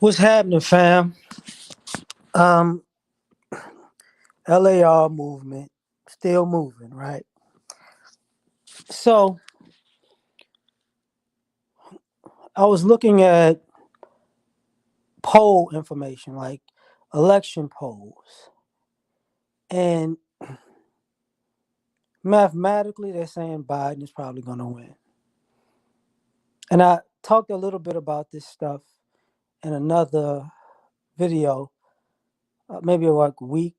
What's happening, fam? Um, L.A.R. movement still moving, right? So I was looking at poll information, like election polls, and mathematically, they're saying Biden is probably going to win. And I talked a little bit about this stuff in another video, maybe like a week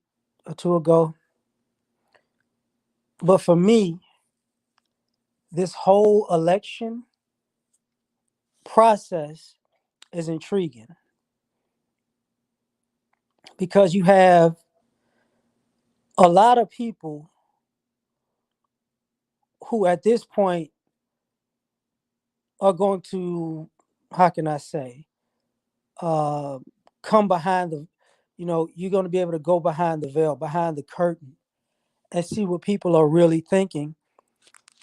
or two ago. But for me, this whole election process is intriguing because you have a lot of people who at this point are going to, how can I say, uh, come behind the, you're going to be able to go behind the veil, behind the curtain, and see what people are really thinking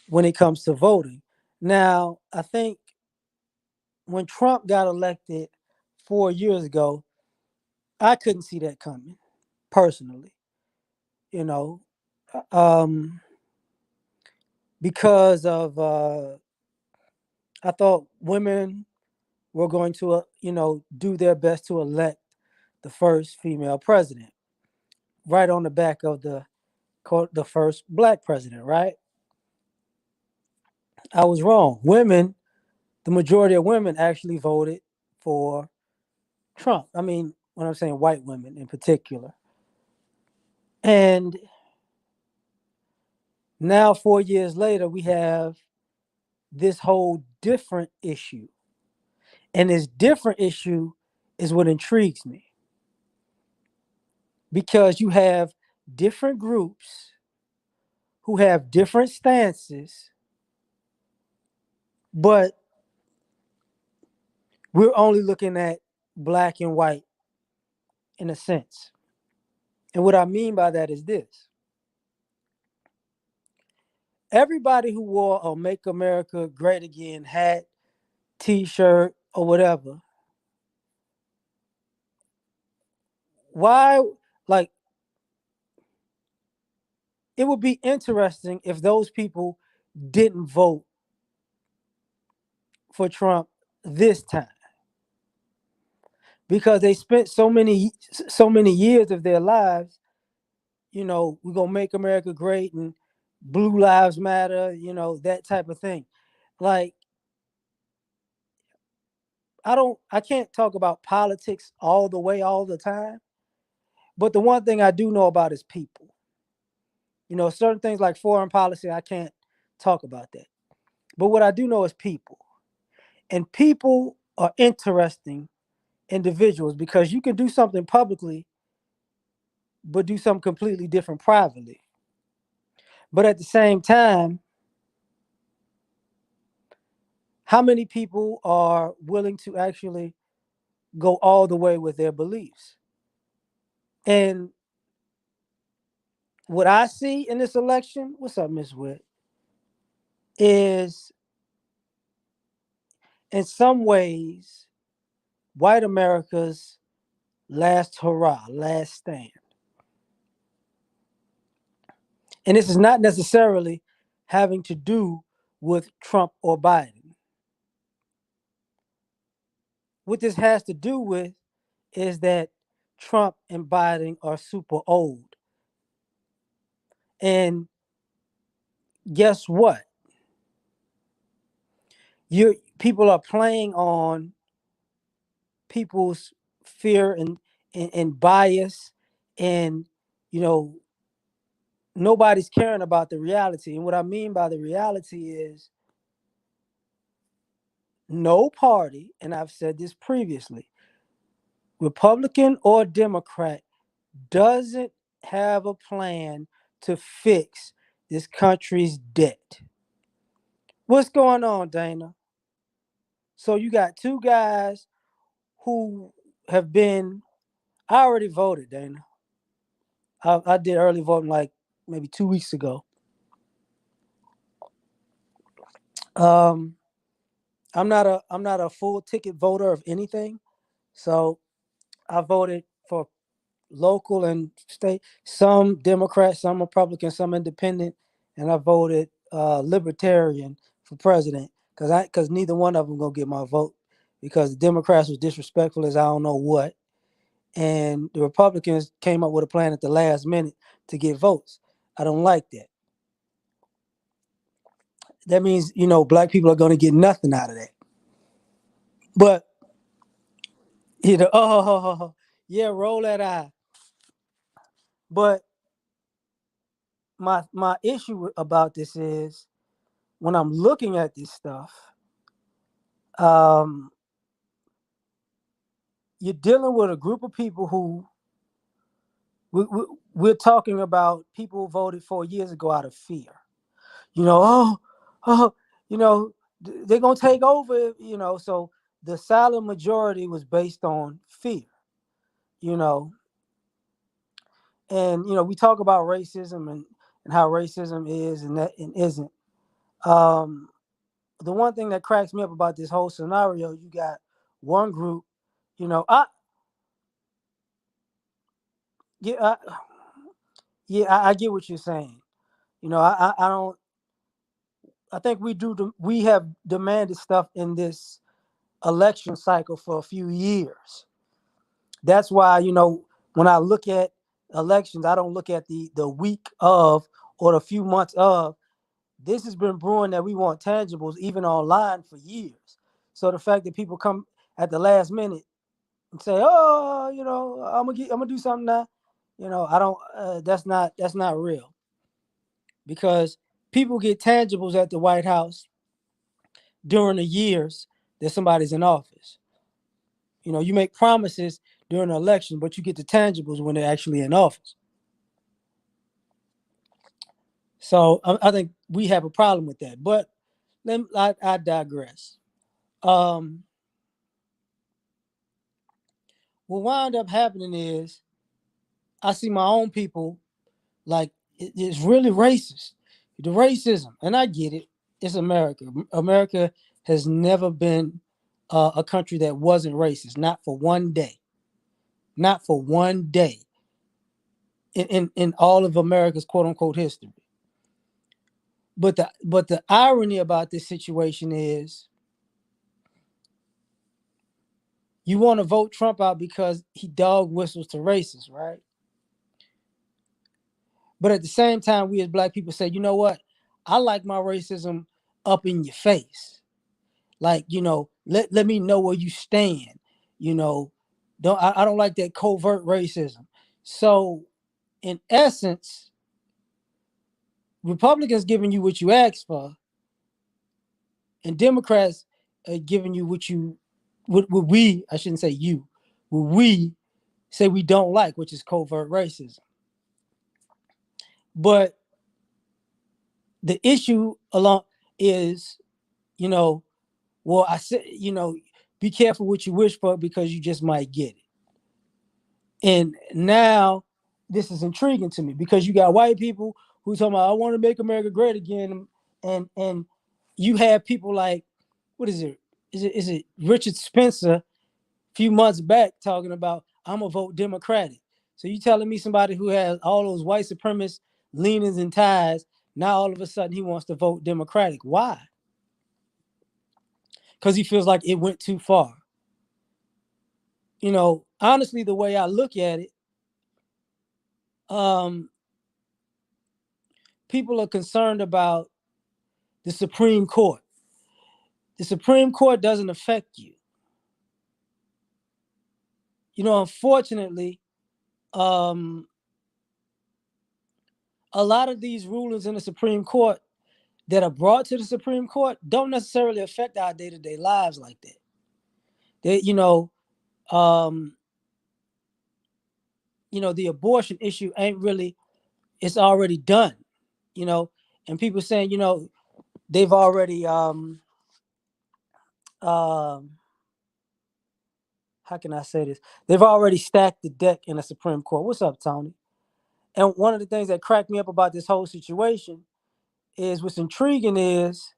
when it comes to voting. Now, I think when Trump got elected 4 years ago, I couldn't see that coming personally, you know, um, because of, I thought women were going to, do their best to elect the first female president, right on the back of the first black president, right? I was wrong. The majority of women actually voted for Trump. I mean, when I'm saying white women in particular. And now, 4 years later, we have this whole different issue. And this different issue is what intrigues me because you have different groups who have different stances, but we're only looking at black and white in a sense. And what I mean by that is this: everybody who wore a Make America Great Again hat, t shirt, or whatever, why, like, it would be interesting if those people didn't vote for Trump this time because they spent so many years of their lives, we're gonna make America great and blue lives matter, that type of thing. Like, I can't talk about politics all the way all the time, but the one thing I do know about is people. Certain things like foreign policy, I can't talk about that. But what I do know is people. And people are interesting individuals because you can do something publicly but do something completely different privately. But at the same time, how many people are willing to actually go all the way with their beliefs? And what I see in this election, what's up, Miss Witt, is in some ways white America's last hurrah, last stand. And this is not necessarily having to do with Trump or Biden. What this has to do with is that Trump and Biden are super old. And guess what? People are playing on people's fear and bias, and you know nobody's caring about the reality. And what I mean by the reality is no party, and I've said this previously, Republican or Democrat, doesn't have a plan to fix this country's debt. What's going on, Dana? So you got two guys who have been. I already voted, Dana. I did early voting like maybe 2 weeks ago. Um, I'm not a full ticket voter of anything, So I voted for local and state, some Democrats, some Republicans, some independent, and I voted Libertarian for president because neither one of them gonna get my vote because the Democrats was disrespectful as I don't know what, and the Republicans came up with a plan at the last minute to get votes. I don't like that. That means black people are gonna get nothing out of that. But oh yeah, roll that eye. But my issue about this is when I'm looking at this stuff, um, you're dealing with a group of people who we're talking about people who voted 4 years ago out of fear. Oh, they're gonna take over. So the silent majority was based on fear. You know, and we talk about racism and how racism is and that and isn't. Um, the one thing that cracks me up about this whole scenario, you got one group, I yeah, I get what you're saying. I don't. I think we have demanded stuff in this election cycle for a few years. That's why when I look at elections, I don't look at the week of or the few months of. This has been brewing that we want tangibles even online for years. So the fact that people come at the last minute and say, "Oh, I'm gonna do something now," I don't. That's not real because people get tangibles at the White House during the years that somebody's in office. You make promises during the election, but you get the tangibles when they're actually in office. So I think we have a problem with that. But I digress. Um, what wound up happening is I see my own people like it's really racist. The racism, and I get it. It's America. America has never been a country that wasn't racist, not for one day, not for one day in all of America's quote unquote history. But the irony about this situation is you want to vote Trump out because he dog whistles to racists, right? But at the same time, we as black people say, you know what? I like my racism up in your face. Like, let me know where you stand. I don't like that covert racism. So in essence, Republicans giving you what you asked for, and Democrats are giving you what we, I shouldn't say you, what we say we don't like, which is covert racism. But the issue along is, you know, well, I said, be careful what you wish for because you just might get it. And now this is intriguing to me because you got white people who talking about I want to make America great again, and you have people like what is it? Is it Richard Spencer a few months back talking about I'm gonna vote Democratic. So you telling me somebody who has all those white supremacist leanings and ties, now all of a sudden he wants to vote Democratic. Why? Because he feels like it went too far. Honestly, the way I look at it, um, people are concerned about the Supreme Court. The Supreme Court doesn't affect you. Unfortunately, um, a lot of these rulings in the Supreme Court that are brought to the Supreme Court don't necessarily affect our day-to-day lives like that. Um, the abortion issue ain't really, it's already done, and people saying, they've already, um, how can I say this? They've already stacked the deck in the Supreme Court. What's up, Tony? And one of the things that cracked me up about this whole situation is what's intriguing is,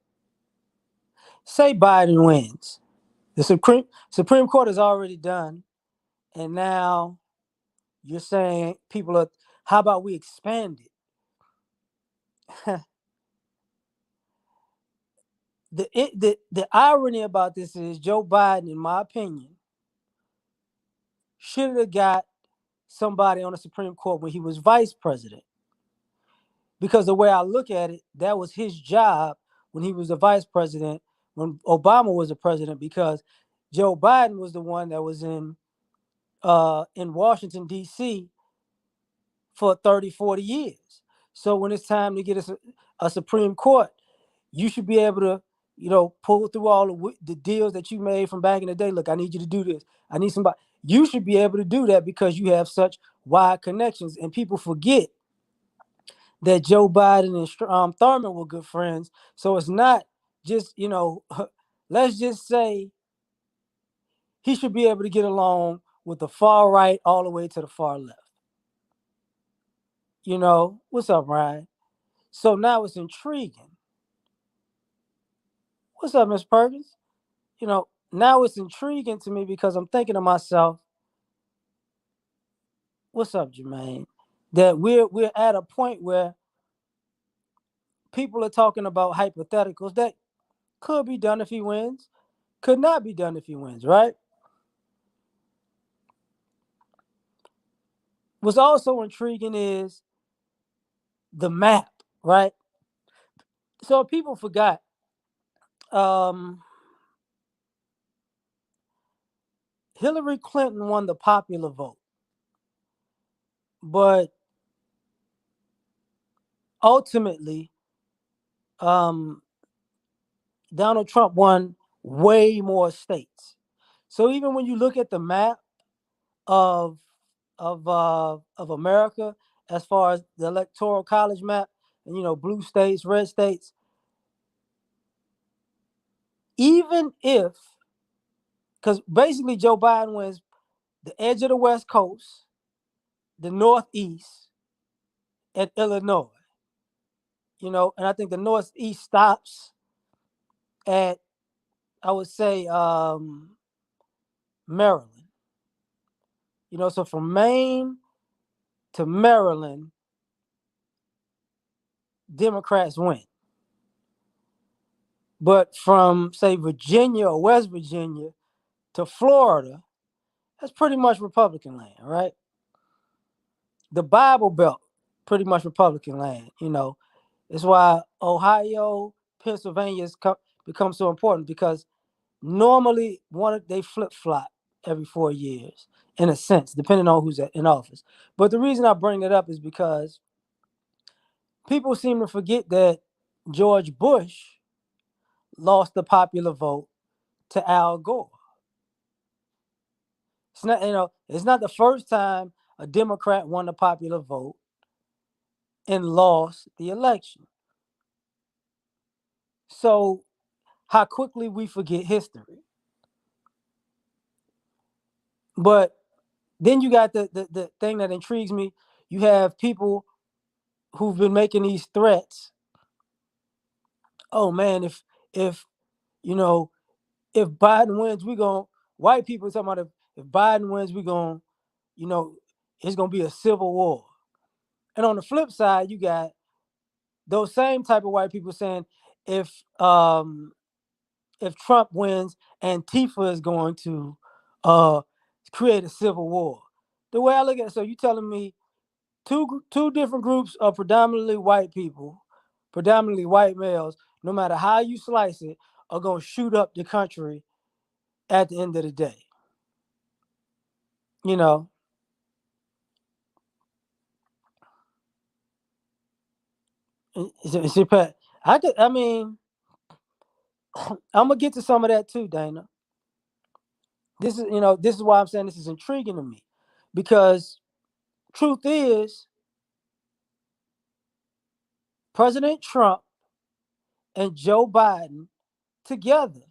say Biden wins. The Supreme Court is already done. And now you're saying people are, how about we expand it? The irony about this is Joe Biden, in my opinion, should have got somebody on the Supreme Court when he was vice president. Because the way I look at it, that was his job when he was the vice president, when Obama was the president, because Joe Biden was the one that was in Washington, D.C. for 30, 40 years. So when it's time to get a Supreme Court, you should be able to, pull through all the deals that you made from back in the day. Look, I need you to do this. I need somebody. You should be able to do that because you have such wide connections. And people forget that Joe Biden and Thurman were good friends. So it's not just, let's just say he should be able to get along with the far right all the way to the far left. What's up, Ryan? So now it's intriguing. What's up, Miss Perkins? Now it's intriguing to me because I'm thinking to myself, what's up, Jermaine? That we're at a point where people are talking about hypotheticals that could be done if he wins, could not be done if he wins, right? What's also intriguing is the map, right? So people forgot. Hillary Clinton won the popular vote, but ultimately, Donald Trump won way more states. So even when you look at the map of of America, as far as the electoral college map, and blue states, red states, even if, because basically Joe Biden wins the edge of the West Coast, the Northeast, and Illinois, and I think the Northeast stops at, I would say, Maryland. So from Maine to Maryland, Democrats win. But from, say, Virginia or West Virginia to Florida, that's pretty much Republican land, right? The Bible Belt, pretty much Republican land. It's why Ohio, Pennsylvania become so important, because normally they flip flop every 4 years, in a sense, depending on who's in office. But the reason I bring it up is because people seem to forget that George Bush lost the popular vote to Al Gore. It's not, it's not the first time a Democrat won the popular vote and lost the election. So how quickly we forget history. But then you got the thing that intrigues me. You have people who've been making these threats. Oh man, if you know if Biden wins, white people talking about if Biden wins, you know, it's gonna be a civil war. And on the flip side, you got those same type of white people saying if um if Trump wins, Antifa is going to uh create a civil war. The way I look at it, so you telling me two different groups of predominantly white people, predominantly white males, no matter how you slice it, are gonna shoot up the country at the end of the day. You know, I mean, I'm gonna get to some of that too, Dana. This is why I'm saying this is intriguing to me, because truth is, President Trump and Joe Biden together,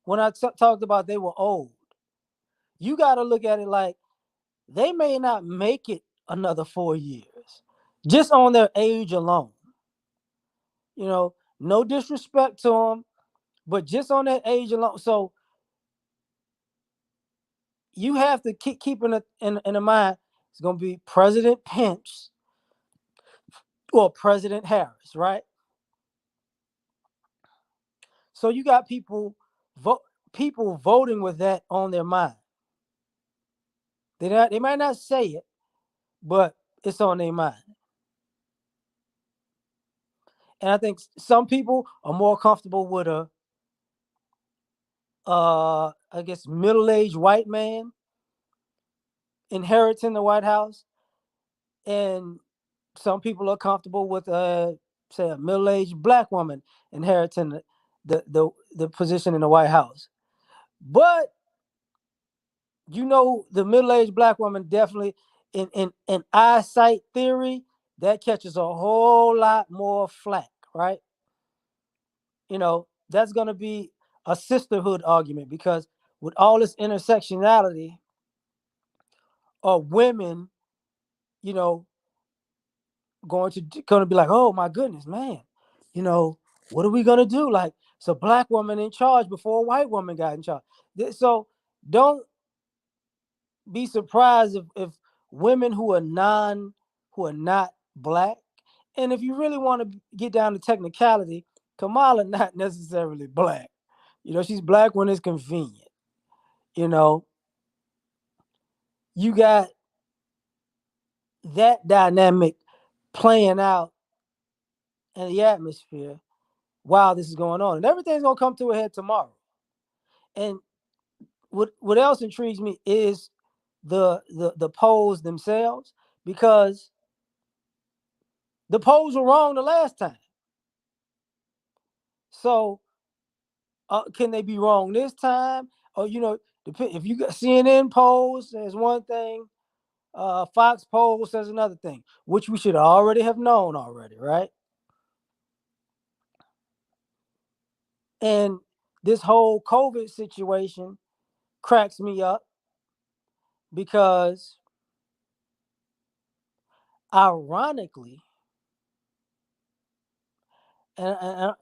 when I talked about they were old, you got to look at it like they may not make it another 4 years just on their age alone. No disrespect to them, but just on that age alone. So, you have to keep in the mind. It's going to be President Pence or President Harris, right? So you got people voting with that on their mind. They might not say it, but it's on their mind. And I think some people are more comfortable with a I guess middle-aged white man inheriting the White House, and some people are comfortable with say a middle-aged black woman inheriting the position in the White House. But the middle-aged black woman definitely in eyesight theory that catches a whole lot more flack, right? That's going to be a sisterhood argument, because with all this intersectionality of women, you know, going to be like, oh my goodness, man, what are we going to do? Like, it's a black woman in charge before a white woman got in charge. So don't be surprised if women who are not black, and if you really want to get down to technicality, Kamala not necessarily black. She's black when it's convenient. You got that dynamic playing out in the atmosphere while this is going on, and everything's gonna come to a head tomorrow. And what else intrigues me is the polls themselves, because the polls were wrong the last time. So can they be wrong this time? Or if you got CNN polls says one thing, Fox poll says another thing, which we should already have known already, right? And this whole COVID situation cracks me up, because ironically, and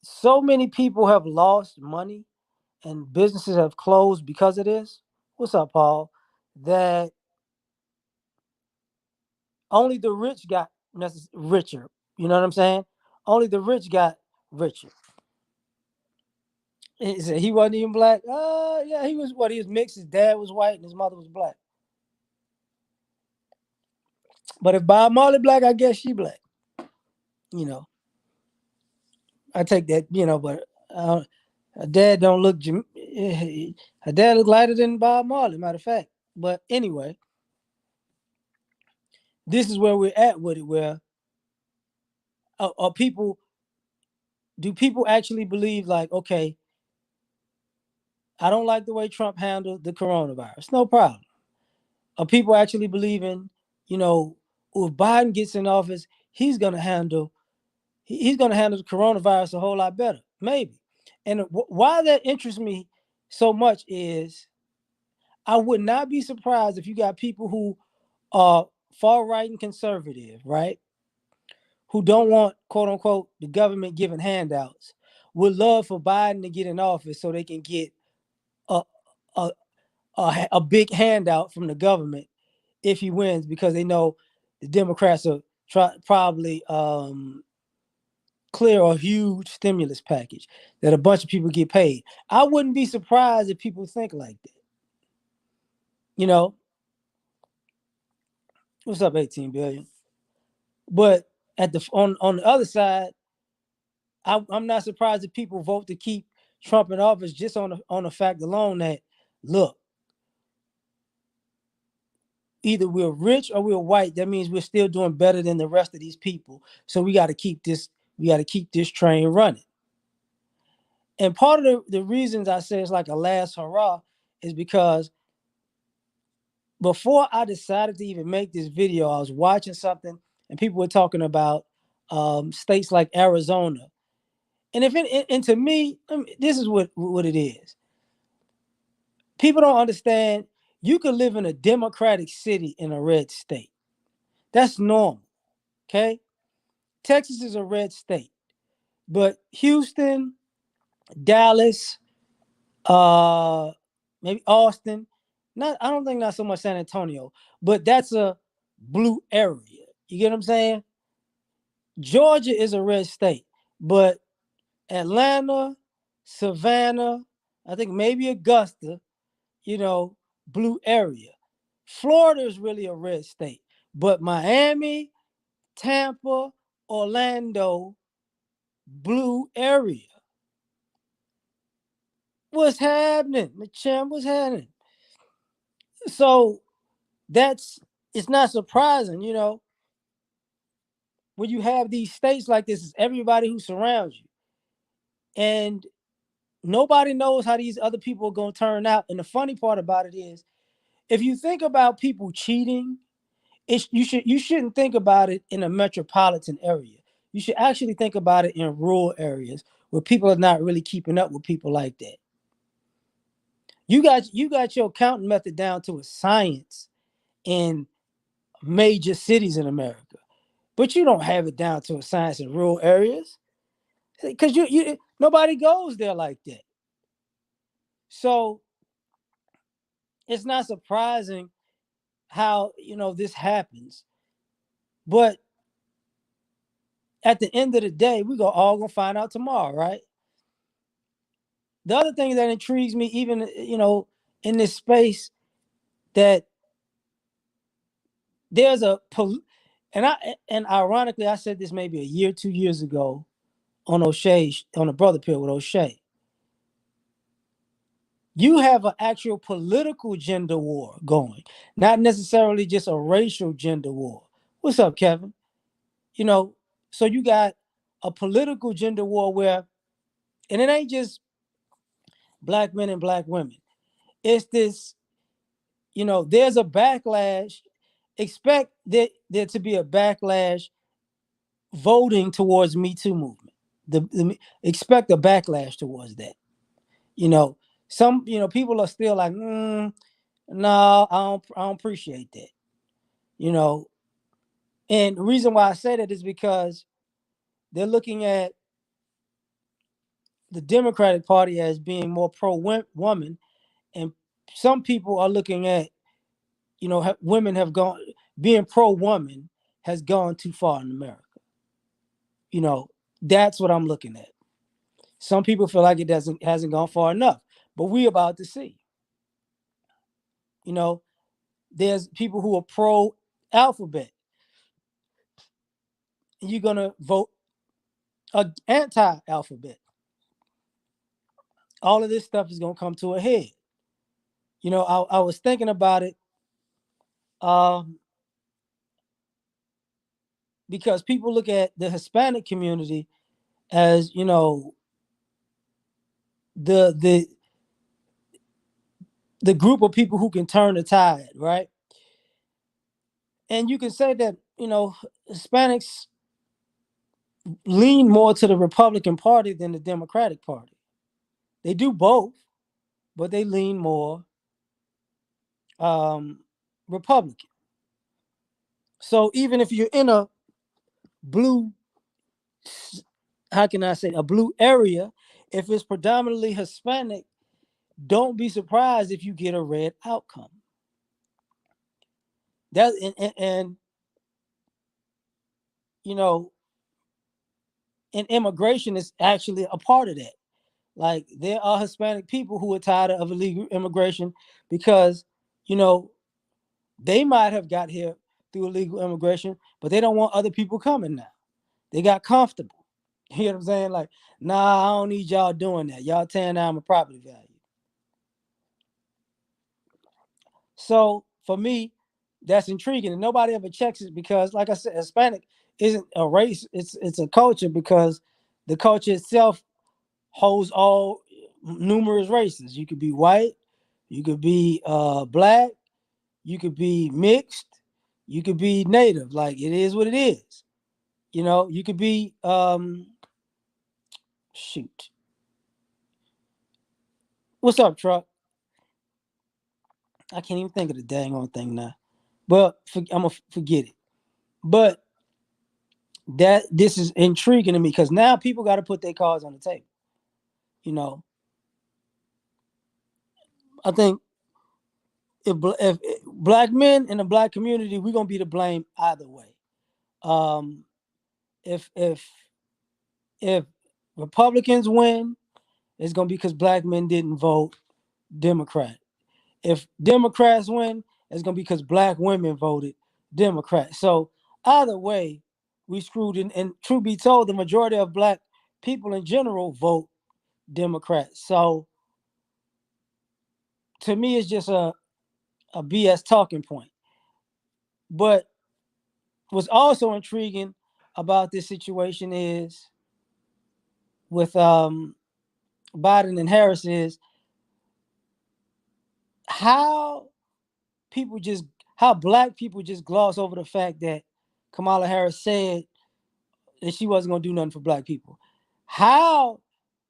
so many people have lost money and businesses have closed because of this. What's up, Paul? That only the rich got richer. You know what I'm saying? Only the rich got richer. He said he wasn't even black. Yeah, he was. What, he was mixed. His dad was white and his mother was black. But if Bob Marley black, I guess she black. I take that. But her dad don't look. Her dad look lighter than Bob Marley. Matter of fact. But anyway, this is where we're at with it. Where do people actually believe, like, okay, I don't like the way Trump handled the coronavirus. No problem. Are people actually believing, if Biden gets in office, he's gonna handle the coronavirus a whole lot better? Maybe. And why that interests me so much is I would not be surprised if you got people who are far right and conservative, right? Who don't want, quote unquote, the government giving handouts, would love for Biden to get in office so they can get a a, a big handout from the government if he wins, because they know the Democrats are probably clear a huge stimulus package that a bunch of people get paid. I wouldn't be surprised if people think like that. What's up, 18 billion? But on the other side, I'm not surprised if people vote to keep Trump in office just on the fact alone that, look, either we're rich or we're white. That means we're still doing better than the rest of these people. So we got to keep this. We got to keep this train running. And part of the reasons I say it's like a last hurrah is because before I decided to even make this video, I was watching something and people were talking about states like Arizona. And to me, this is what it is. People don't understand. You could live in a Democratic city in a red state. That's normal. Okay. Texas is a red state, but Houston, Dallas, maybe Austin. I don't think not so much San Antonio, but that's a blue area. You get what I'm saying? Georgia is a red state, but Atlanta, Savannah, I think maybe Augusta, blue area. Florida is really a red state, but Miami, Tampa, Orlando, blue area. What's happening? Machem, what's happening? So it's not surprising, when you have these states like this, it's everybody who surrounds you. And nobody knows how these other people are going to turn out. And the funny part about it is, if you think about people cheating, you shouldn't think about it in a metropolitan area. You should actually think about it in rural areas where people are not really keeping up with people like that. You got your counting method down to a science in major cities in America, but you don't have it down to a science in rural areas because you nobody goes there like that. So it's not surprising how this happens, but at the end of the day, we all gonna find out tomorrow, right? The other thing that intrigues me, even in this space, that there's and ironically, I said this maybe a year, 2 years ago on O'Shea, on the Brother Pill with O'Shea. You have an actual political gender war going, not necessarily just a racial gender war. What's up, Kevin? So you got a political gender war where, and it ain't just black men and black women. It's this, there's a backlash. Expect there to be a backlash voting towards Me Too movement. Expect a backlash towards that. Some people are still like, no, I don't appreciate that. And the reason why I say that is because they're looking at the Democratic Party as being more pro-woman, and some people are looking at, women have gone, being pro-woman has gone too far in America. That's what I'm looking at. Some people feel like it hasn't gone far enough, but we about to see. There's people who are pro-alphabet, and you're gonna vote anti-alphabet. All of this stuff is gonna come to a head. I was thinking about it, because people look at the Hispanic community as the the group of people who can turn the tide, right? And you can say that Hispanics lean more to the Republican Party than the Democratic Party. They do both, but they lean more Republican. So even if you're in a blue, how can I say, a blue area, if it's predominantly Hispanic, don't be surprised if you get a red outcome. That and you know, and immigration is actually a part of that. Like, there are Hispanic people who are tired of illegal immigration because, you know, they might have got here through illegal immigration, but they don't want other people coming now. They got comfortable. You know what I'm saying? Like, nah, I don't need y'all doing that. Y'all tearing down my property value. So for me, that's intriguing, and nobody ever checks it because, like I said, Hispanic isn't a race; it's a culture, because the culture itself holds all numerous races. You could be white, you could be black, you could be mixed, you could be native. Like, it is what it is. You could be shoot. What's up, truck? I can't even think of the dang on thing now. But I'm gonna forget it. But that this is intriguing to me because now people got to put their cards on the table. You know, I think if black men in the black community, we're gonna be to blame either way. Um, if if if Republicans win, it's gonna be because black men didn't vote Democrat. If Democrats win, it's gonna be because black women voted Democrat. So either way, we screwed in. And truth be told, the majority of black people in general vote Democrat. So to me, it's just a BS talking point. But what's also intriguing about this situation is with Biden and Harris is how people just how black people just gloss over the fact that Kamala Harris said that she wasn't going to do nothing for black people. How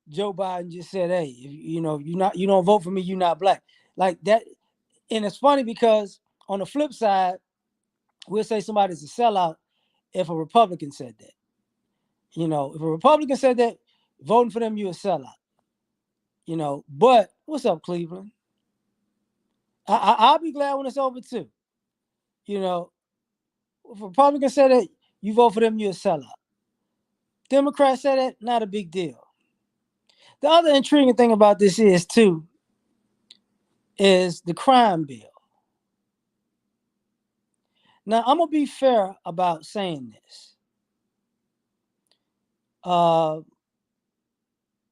Joe Biden just said, "Hey, if, you don't vote for me, you're not black." Like that, and it's funny because on the flip side, we'll say somebody's a sellout if a Republican said that. If a Republican said that, voting for them, you're a sellout. But what's up, Cleveland? I'll be glad when it's over too. If a Republican said that, you vote for them, you're a sellout. Democrats said that, not a big deal. The other intriguing thing about this is too, is the crime bill. Now, I'm gonna be fair about saying this. Uh,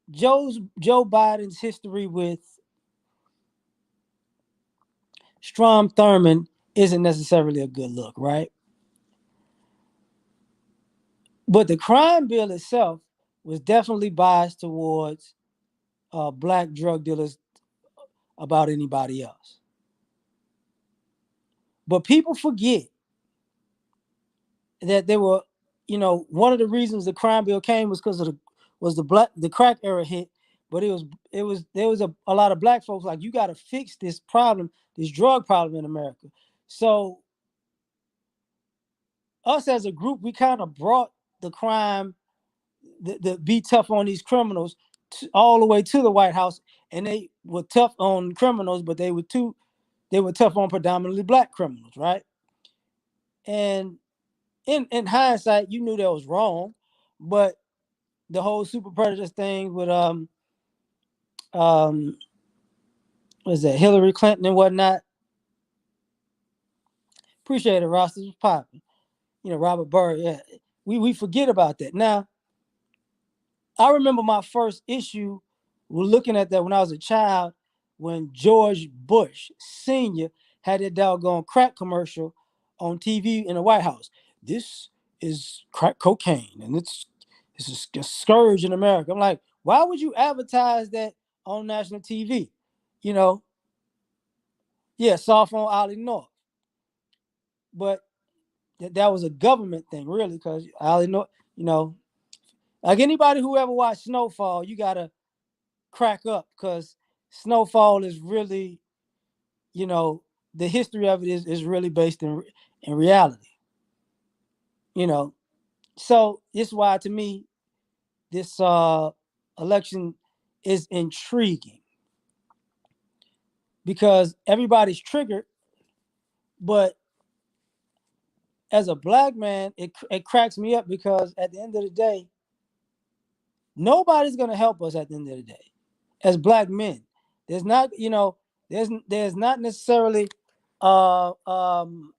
Joe Biden's history with Strom Thurmond isn't necessarily a good look, right? But the crime bill itself was definitely biased towards black drug dealers about anybody else. But people forget that they were, one of the reasons the crime bill came was because of the crack era hit. But there was a lot of black folks like, you got to fix this problem, this drug problem in America. So us as a group, we kind of brought the crime, the be tough on these criminals all the way to the White House, and they were tough on criminals, but they were tough on predominantly black criminals, right? And in hindsight, you knew that was wrong, but the whole super predators thing with um was that Hillary Clinton and whatnot. Appreciate it, Ross. This was popping. Robert Burr. Yeah, we forget about that. Now, I remember my first issue. We're looking at that when I was a child, when George Bush Sr. had that doggone crack commercial on TV in the White House. This is crack cocaine, and it's a scourge in America. I'm like, why would you advertise that on national TV? You know, yeah, soft on Ollie North, but that was a government thing, really, because Ollie North, like anybody who ever watched Snowfall, you gotta crack up because Snowfall is really, the history of it is really based in reality. You know, so this is why to me this election is intriguing because everybody's triggered, but as a black man, it cracks me up because at the end of the day, nobody's gonna help us at the end of the day. As black men, there's not, there's not necessarily uh um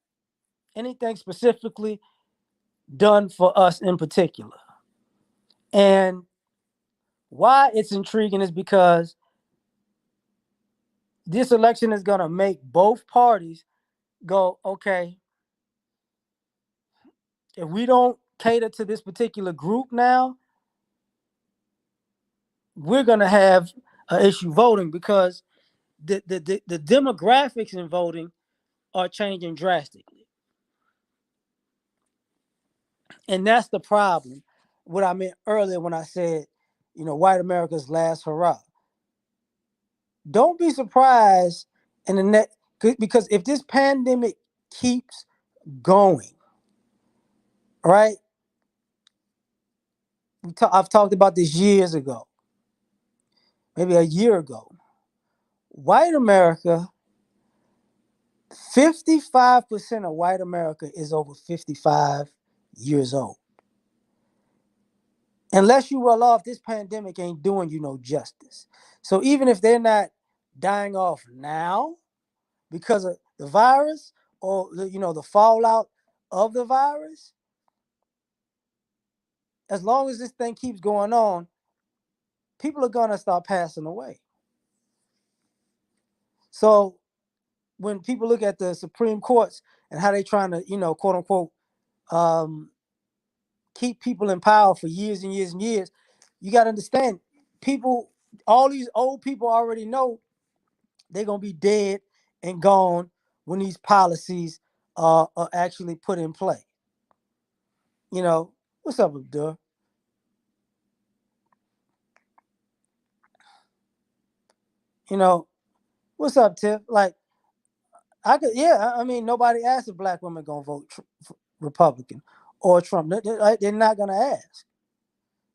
anything specifically done for us in particular. And why it's intriguing is because this election is gonna make both parties go, okay, if we don't cater to this particular group now, we're gonna have an issue voting because the demographics in voting are changing drastically. And that's the problem. What I meant earlier when I said, white America's last hurrah. Don't be surprised in the next, because if this pandemic keeps going, right? I've talked about this years ago, maybe a year ago. white America, 55% of white America is over 55 years old. Unless you well off, this pandemic ain't doing you no justice. So even if they're not dying off now because of the virus or the fallout of the virus, as long as this thing keeps going on, people are gonna start passing away. So when people look at the Supreme Courts and how they trying to, quote unquote, um, keep people in power for years and years and years, you got to understand, people, all these old people already know they're gonna be dead and gone when these policies are actually put in play. What's up, Abdul? You know, what's up, Tiff? Like, I could, yeah. I mean, nobody asked if black women gonna vote Republican or Trump. They're not gonna ask.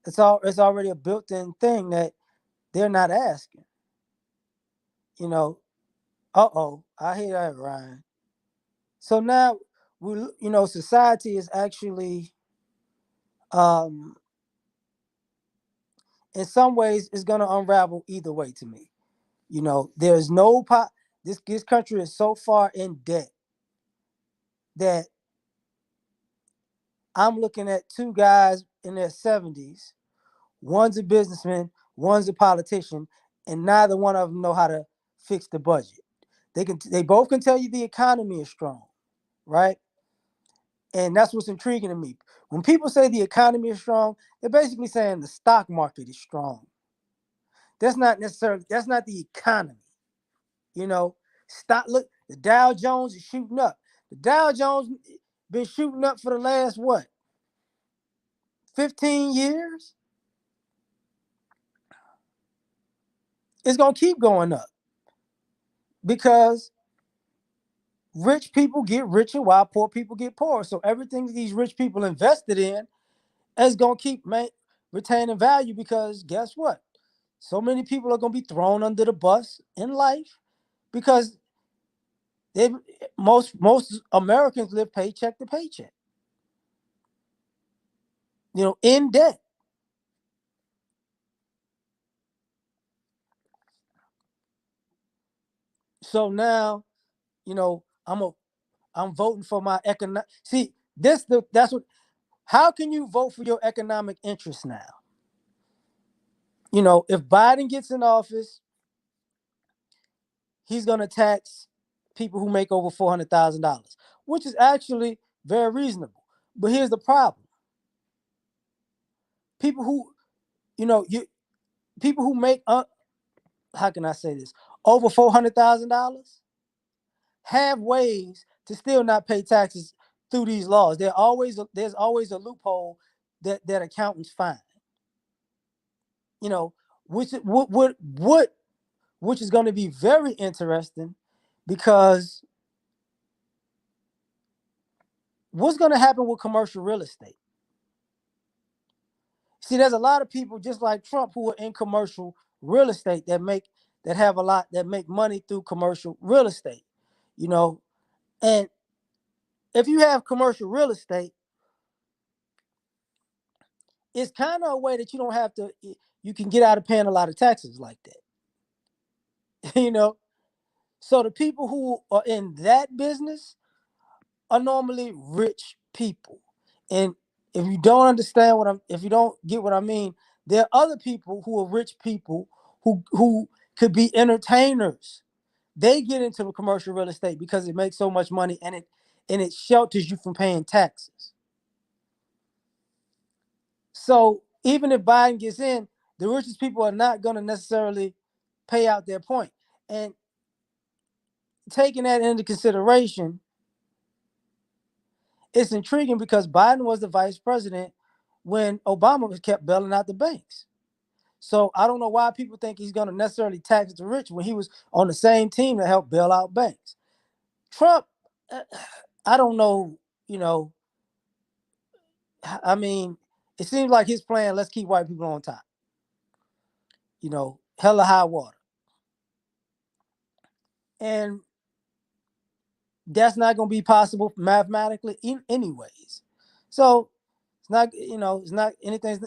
It's already a built-in thing that they're not asking. You know. I hear that, Ryan. So now society is actually, um, in some ways, is gonna unravel either way to me. There's no this country is so far in debt that I'm looking at two guys in their 70s. One's a businessman, one's a politician, and neither one of them know how to fix the budget. They both can tell you the economy is strong, right? And that's what's intriguing to me. When people say the economy is strong, they're basically saying the stock market is strong. That's not the economy. You know, look, the Dow Jones is shooting up. The Dow Jones been shooting up for the last what? 15 years? It's gonna keep going up because rich people get richer while poor people get poorer. So everything these rich people invested in is gonna keep retaining value because guess what? So many people are gonna be thrown under the bus in life because they most Americans live paycheck to paycheck. In debt. So now, you know, I'm voting for my economic. See, that's what. How can you vote for your economic interests now? If Biden gets in office, he's gonna tax people who make over $400,000, which is actually very reasonable. But here's the problem: people who, you people who make how can I say this, over $400,000 have ways to still not pay taxes through these laws. There's always a loophole that accountants find. You know, which is going to be very interesting because what's going to happen with commercial real estate? See, there's a lot of people just like Trump who are in commercial real estate that have a lot that make money through commercial real estate. You know, and if you have commercial real estate, it's kind of a way that you don't have to. You can get out of paying a lot of taxes like that. So the people who are in that business are normally rich people. And if you don't understand if you don't get what I mean, there are other people who are rich people who could be entertainers. They get into commercial real estate because it makes so much money and it shelters you from paying taxes. So even if Biden gets in, the richest people are not going to necessarily pay out their point. And taking that into consideration, it's intriguing because Biden was the vice president when Obama was kept bailing out the banks. So I don't know why people think he's going to necessarily tax the rich when he was on the same team that helped bail out banks. Trump, I don't know, you know, I mean, it seems like his plan, let's keep white people on top. Hella high water. And that's not going to be possible mathematically anyways. So it's not, it's not anything,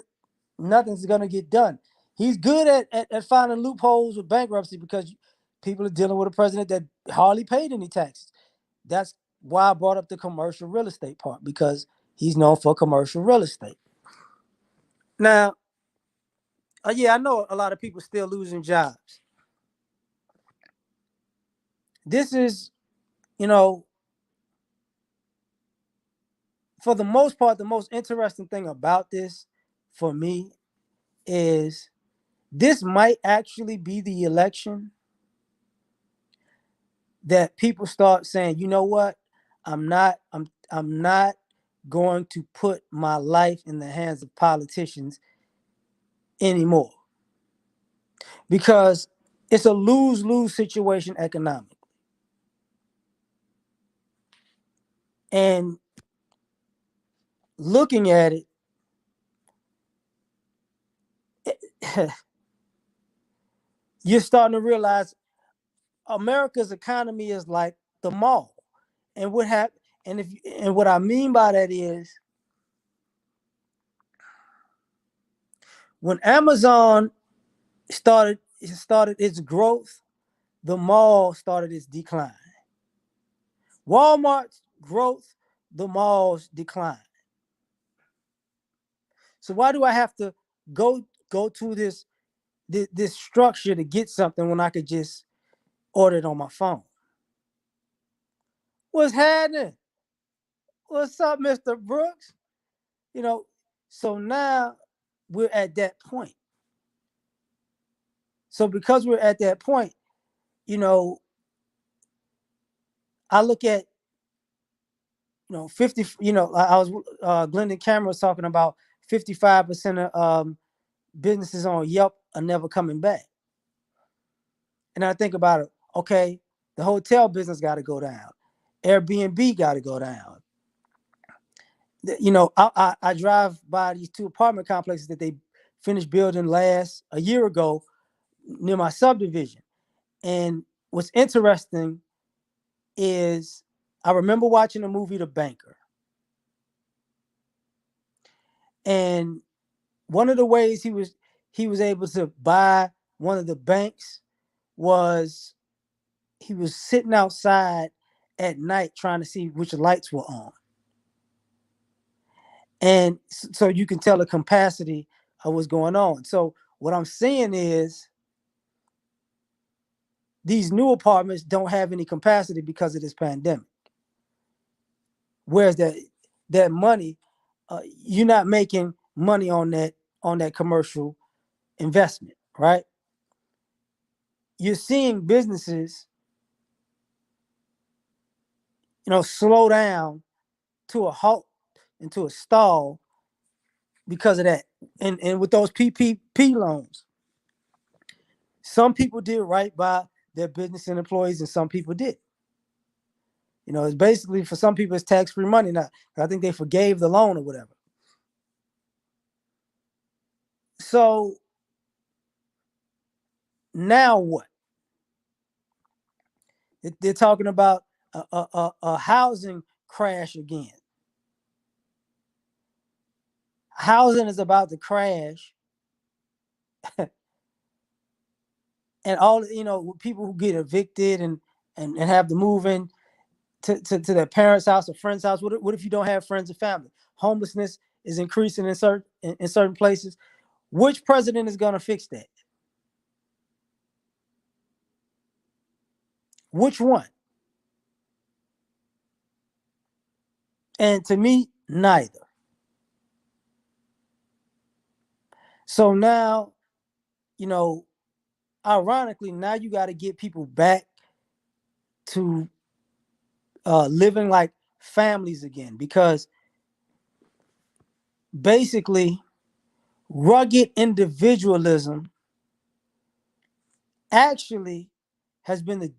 nothing's going to get done. He's good at finding loopholes with bankruptcy because people are dealing with a president that hardly paid any taxes. That's why I brought up the commercial real estate part, because he's known for commercial real estate. Now, yeah, I know a lot of people still losing jobs. This is, you know, for the most part, the most interesting thing about this for me is this might actually be the election that people start saying, you know what, I'm not going to put my life in the hands of politicians anymore, because it's a lose-lose situation economically. And looking at it, you're starting to realize America's economy is like the mall. And what I mean by that is, when Amazon started its growth, the mall started its decline. Walmart's growth, the mall's decline. So why do I have to go to this structure to get something when I could just order it on my phone? What's happening? What's up, Mr. Brooks? You know, so now we're at that point. So because we're at that point, you know, I look at, 50, I was Glendon Cameron was talking about 55% of businesses on Yelp are never coming back. And I think about it, okay, the hotel business got to go down. Airbnb got to go down. I drive by these two apartment complexes that they finished building a year ago near my subdivision. And what's interesting is I remember watching the movie The Banker. And one of the ways he was able to buy one of the banks was he was sitting outside at night trying to see which lights were on. And so you can tell the capacity of what's going on. So what I'm saying is these new apartments don't have any capacity because of this pandemic. Whereas that money, you're not making money on that commercial investment, right? You're seeing businesses, slow down to a halt, into a stall because of that. And with those PPP loans, some people did right by their business and employees, and some people did. It's basically, for some people, it's tax-free money now. I think they forgave the loan or whatever. So now what? They're talking about a housing crash again. Housing is about to crash, and all people who get evicted and have to move in to their parents' house or friend's house. What if you don't have friends and family? Homelessness is increasing in certain places. Which president is going to fix that? Which one? And to me, neither. So now, ironically, now you got to get people back to living like families again, because basically rugged individualism actually has been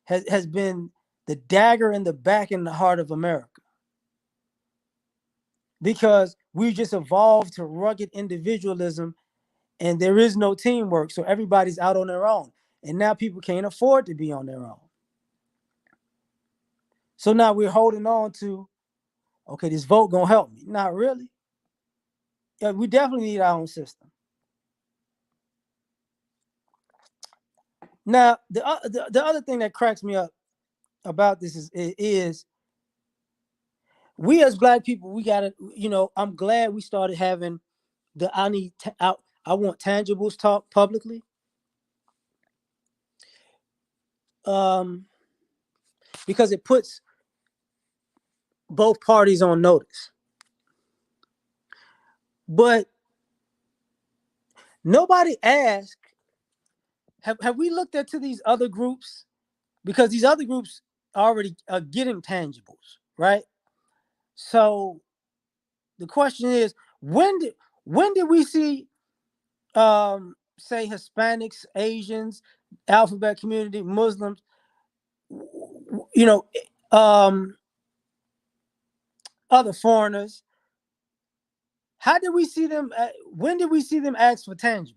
has been the dagger in the back and the heart of America, because we just evolved to rugged individualism and there is no teamwork, so everybody's out on their own, and now people can't afford to be on their own. So now we're holding on to, okay, this vote gonna help me. Not really. Yeah, we definitely need our own system. Now, the other thing that cracks me up about this is we as black people, we gotta, I'm glad we started having the I want tangibles talk publicly. Um, because it puts both parties on notice. But nobody asked, have we looked into these other groups? Because these other groups already are getting tangibles, right? So the question is, when did we see say Hispanics, Asians, alphabet community, Muslims, you know, um other foreigners, how did we see them when did we see them ask for tangibles?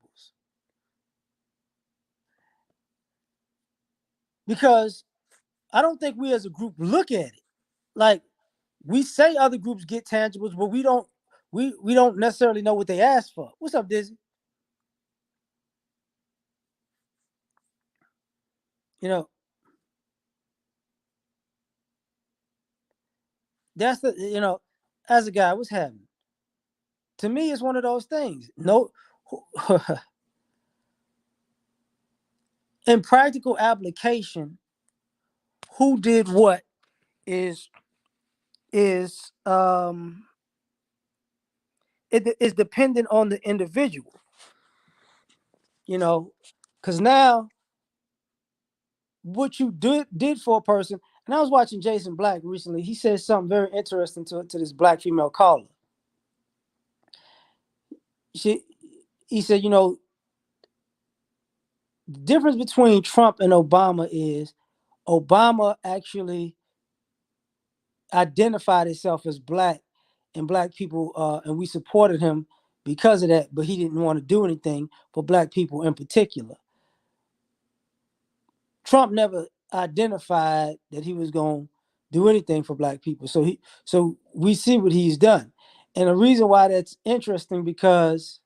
Because I don't think we as a group look at it. Like, we say other groups get tangibles, but we don't necessarily know what they ask for. What's up, Dizzy? You know, that's the as a guy, what's happening? To me, it's one of those things. No, in practical application, who did what is is it is dependent on the individual. You know, because now what you did for a person. And I was watching Jason Black recently. He said something very interesting to this black female caller. She he said, the difference between Trump and Obama is Obama actually identified himself as black and black people, and we supported him because of that, but he didn't want to do anything for black people in particular. Trump never identified that he was going to do anything for black people. So we see what he's done. And the reason why that's interesting because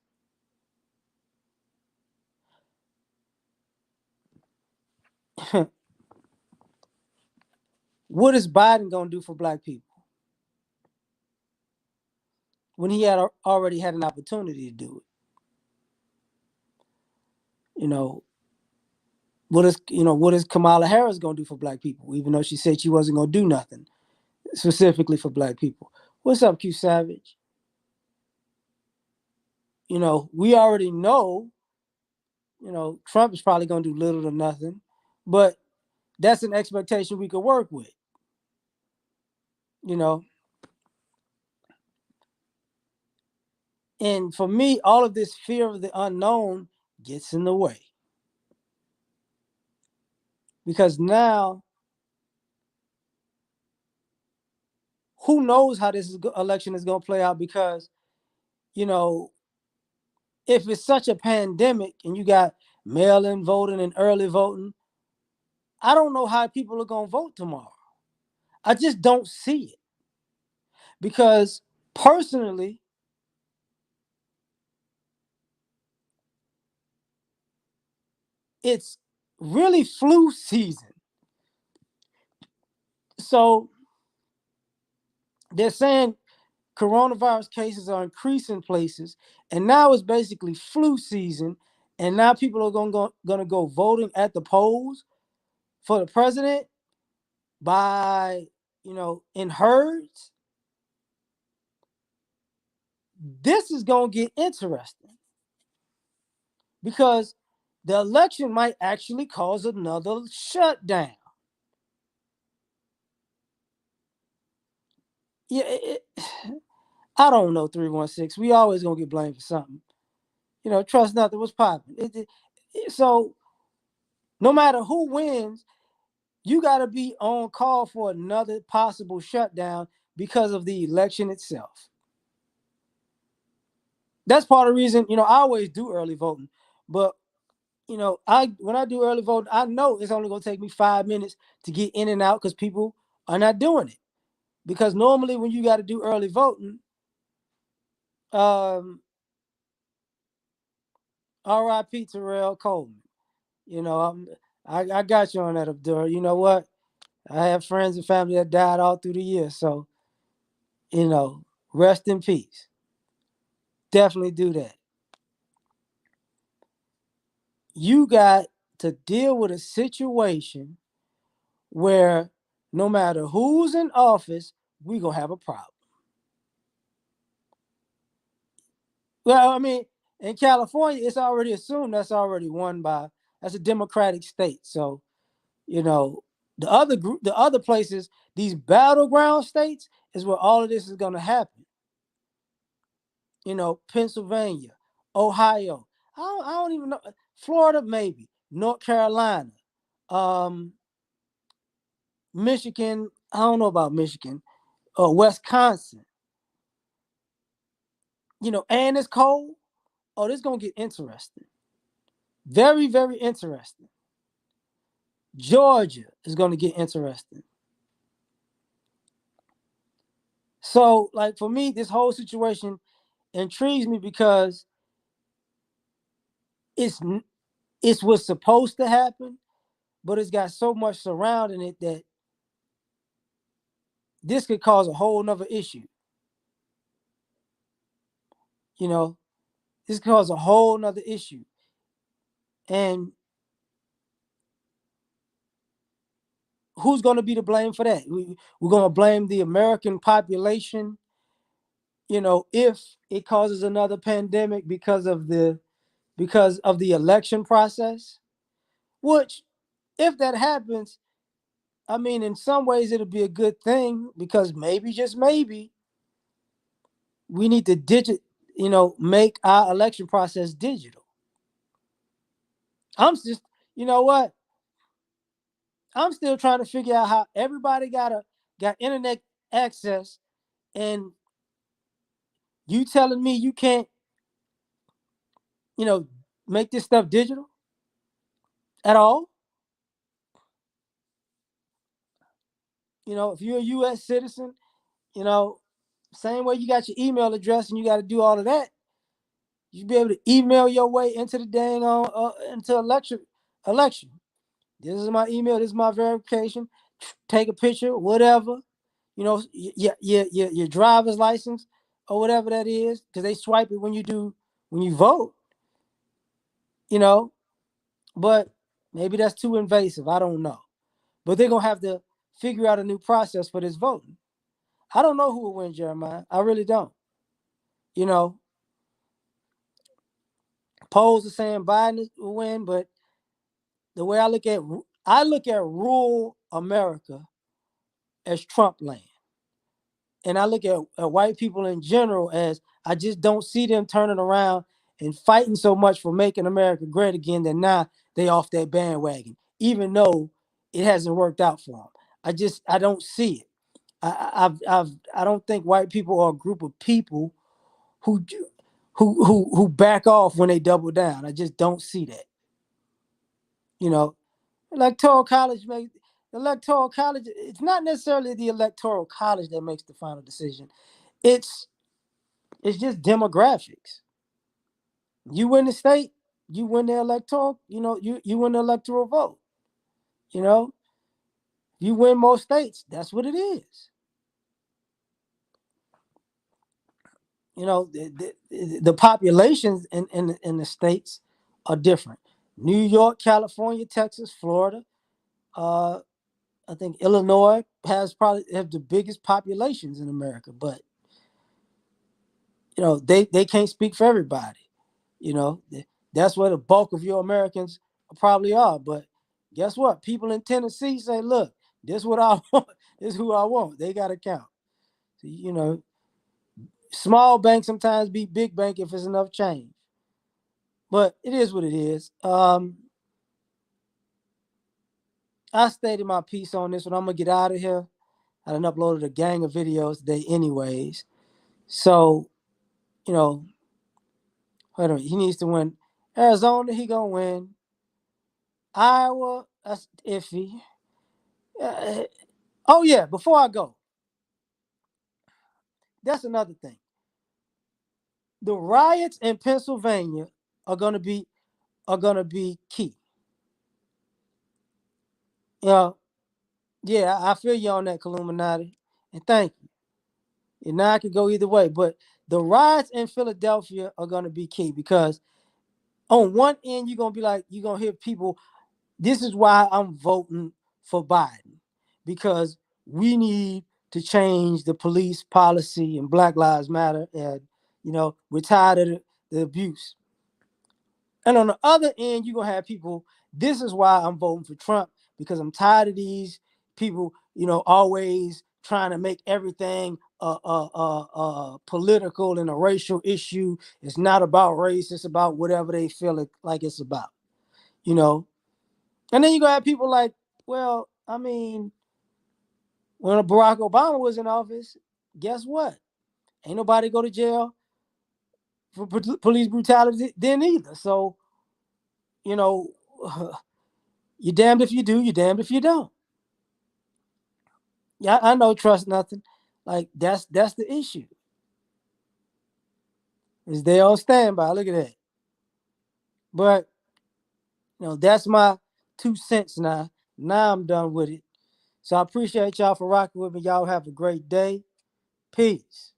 what is Biden going to do for black people when he had already had an opportunity to do it? What is Kamala Harris going to do for black people, even though she said she wasn't going to do nothing specifically for black people? What's up, Q Savage? We already know, Trump is probably going to do little or nothing, but that's an expectation we could work with, you know. And for me, all of this fear of the unknown gets in the way because now who knows how election is going to play out because, you know, if it's such a pandemic and you got mail-in voting and early voting, I don't know how people are going to vote tomorrow. I just don't see it because personally, it's really flu season. So they're saying coronavirus cases are increasing places, and now it's basically flu season, and now people are going to go voting at the polls for the president by in herds. This is going to get interesting because the election might actually cause another shutdown. Yeah, I don't know, 316. We always gonna get blamed for something. Trust nothing was popping. So no matter who wins, you got to be on call for another possible shutdown because of the election itself. That's part of the reason, I always do early voting. But, when I do early voting, I know it's only going to take me 5 minutes to get in and out because people are not doing it. Because normally when you got to do early voting, um, R.I.P. Terrell Coleman. You know, I got you on that, Abdur. You know what? I have friends and family that died all through the years. So, rest in peace. Definitely do that. You got to deal with a situation where no matter who's in office, we gonna have a problem. Well, I mean, in California, it's already assumed that's already won by that's a Democratic state. So, you know, the other places, these battleground states is where all of this is gonna happen. Pennsylvania, Ohio. I don't even know. Florida, maybe. North Carolina, um, Michigan. I don't know about Michigan. Wisconsin. And it's cold. Oh, this is gonna get interesting. Very, very interesting. Georgia is gonna get interesting. So, like for me, this whole situation intrigues me because it's it's what's supposed to happen, but it's got so much surrounding it that this could cause a whole nother issue. You know, this could cause a whole nother issue. And who's going to be to blame for that? We're going to blame the American population, if it causes another pandemic because of the election process, which if that happens, I mean, in some ways it'll be a good thing because maybe, just maybe, we need to make our election process digital. I'm just, you know what? I'm still trying to figure out how everybody got internet access, and you telling me you can't, you know, make this stuff digital at all? If you're a U.S. citizen, you know, same way you got your email address and you got to do all of that, you should be able to email your way into the dang into election. This is my email. This is my verification. Take a picture, whatever. Your driver's license or whatever that is, because they swipe it when you vote. You know, but maybe that's too invasive. I don't know. But they're gonna have to figure out a new process for this voting. I don't know who will win, Jeremiah. I really don't. You know, polls are saying Biden will win, but the way I look at rural America as Trump land. And I look at white people in general as I just don't see them turning around and fighting so much for making America great again that now they off that bandwagon, even though it hasn't worked out for them. I don't see it. I don't think white people are a group of people who who back off when they double down. I just don't see that. You know, electoral college makes electoral college. It's not necessarily the electoral college that makes the final decision. It's It's just demographics. You win the state, you win the electoral, you win the electoral vote. You know, you win most states. That's what it is. The populations in the states are different. New York, California, Texas, Florida. Uh, I think Illinois probably have the biggest populations in America, but they can't speak for everybody. You know, that's where the bulk of your Americans probably are. But guess what? People in Tennessee say, look, this is what I want. This is who I want. They got to count. So, small bank sometimes beat big bank if it's enough change. But it is what it is. I stated my piece on this one. I'm going to get out of here. I done uploaded a gang of videos today anyways. So, you know, hold on. He needs to win. Arizona, he going to win. Iowa, that's iffy. Uh, Oh yeah, before I go, that's another thing. The riots in Pennsylvania are gonna be key. Yeah, I feel you on that, Illuminati, and thank you. And now I could go either way, but the riots in Philadelphia are gonna be key because on one end you're gonna hear people. This is why I'm voting for Biden because we need to change the police policy and Black Lives Matter, and we're tired of the abuse. And on the other end, you're gonna have people. This is why I'm voting for Trump because I'm tired of these people, always trying to make everything political and a racial issue. It's not about race; it's about whatever they feel like it's about, you know. And then you gonna have people like, well, I mean, when Barack Obama was in office, guess what? Ain't nobody go to jail for police brutality then either. So, you know, you're damned if you do, you're damned if you don't. Yeah, I know trust nothing. Like that's the issue. Is they on standby. Look at that. But that's my 2 cents now. Now I'm done with it. So I appreciate y'all for rocking with me. Y'all have a great day. Peace.